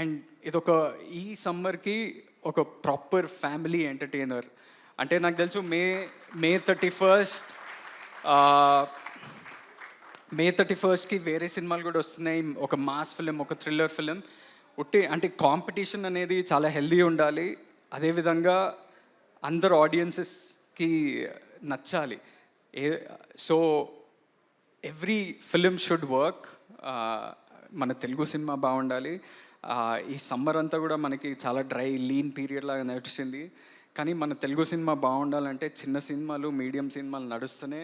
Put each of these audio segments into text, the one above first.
And ఇదొక ఈ సమ్మర్కి ఒక ప్రాపర్ ఫ్యామిలీ ఎంటర్టైనర్. అంటే నాకు తెలుసు మే 31st మే 31st వేరే సినిమాలు కూడా వస్తున్నాయి. ఒక మాస్ ఫిలిం, ఒక థ్రిల్లర్ ఫిలిం. అంటే కాంపిటీషన్ అనేది చాలా హెల్దీ ఉండాలి. అదేవిధంగా అందరు ఆడియన్సెస్కి నచ్చాలి. So every film should work. మన తెలుగు సినిమా బాగుండాలి. ఈ సమ్మర్ అంతా కూడా మనకి చాలా డ్రై లీన్ పీరియడ్ లాగా నడిచింది. కానీ మన తెలుగు సినిమా బాగుండాలంటే చిన్న సినిమాలు, మీడియం సినిమాలు నడుస్తూనే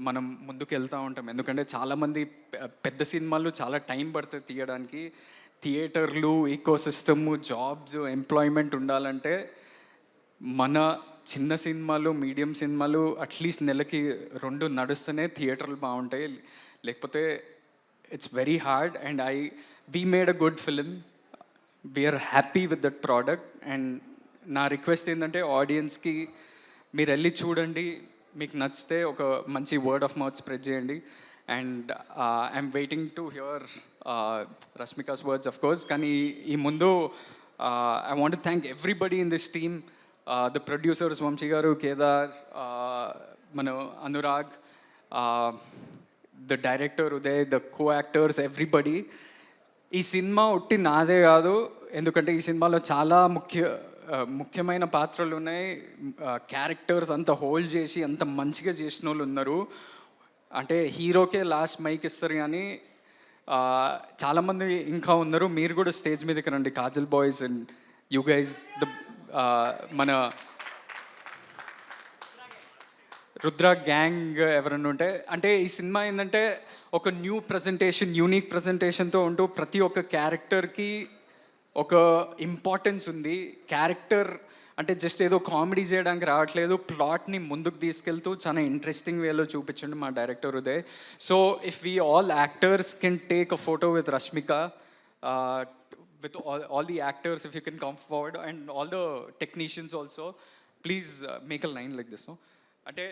మనం ముందుకు వెళ్తూ ఉంటాం. ఎందుకంటే చాలామంది పెద్ద సినిమాలు చాలా టైం పడుతుంది తీయడానికి. థియేటర్లు, ఈకో సిస్టము, జాబ్స్, ఎంప్లాయ్మెంట్ ఉండాలంటే మన చిన్న సినిమాలు, మీడియం సినిమాలు అట్లీస్ట్ నెలకి 2 నడుస్తూనే థియేటర్లు బాగుంటాయి. లేకపోతే it's very hard. And we made a good film. We're happy with that product. And నా రిక్వెస్ట్ ఏంటంటే ఆడియన్స్కి మీరు వెళ్ళి చూడండి, మీకు నచ్చితే ఒక మంచి వర్డ్ ఆఫ్ మౌత్ స్ప్రెడ్ చేయండి. And I'm waiting to hear Rashmika's words of course. కానీ ఈ ముందు I want to thank everybody in this team. The producers Vamsi గారు, కేదార్, మన Anurag, the director Uday, the co actors, everybody. ఈ సినిమా ఒట్టి నాదే కాదు, ఎందుకంటే ఈ సినిమాలో చాలా ముఖ్యమైన పాత్రలు ఉన్నాయి. క్యారెక్టర్స్ అంత హోల్డ్ చేసి అంత మంచిగా చేసిన వాళ్ళు ఉన్నారు. అంటే హీరోకే లాస్ట్ మైక్ ఇస్తారు, కానీ చాలామంది ఇంకా ఉన్నారు. మీరు కూడా స్టేజ్ మీదకి రండి, Kajal boys and you guys, మన రుద్ర గ్యాంగ్ ఎవరన్నా ఉంటే. అంటే ఈ సినిమా ఏంటంటే ఒక న్యూ ప్రజెంటేషన్, యూనిక్ ప్రజెంటేషన్తో ఉంటూ ప్రతి ఒక్క క్యారెక్టర్కి ఒక ఇంపార్టెన్స్ ఉంది. క్యారెక్టర్ అంటే జస్ట్ ఏదో కామెడీ చేయడానికి రావట్లేదు, ప్లాట్ని ముందుకు తీసుకెళ్తూ చాలా ఇంట్రెస్టింగ్ వేలో చూపించండి మా director Uday. So if we all actors can take a photo with Rashmika, with all the actors, if you can come forward, and all the technicians also, please make a line like this, no? అంటే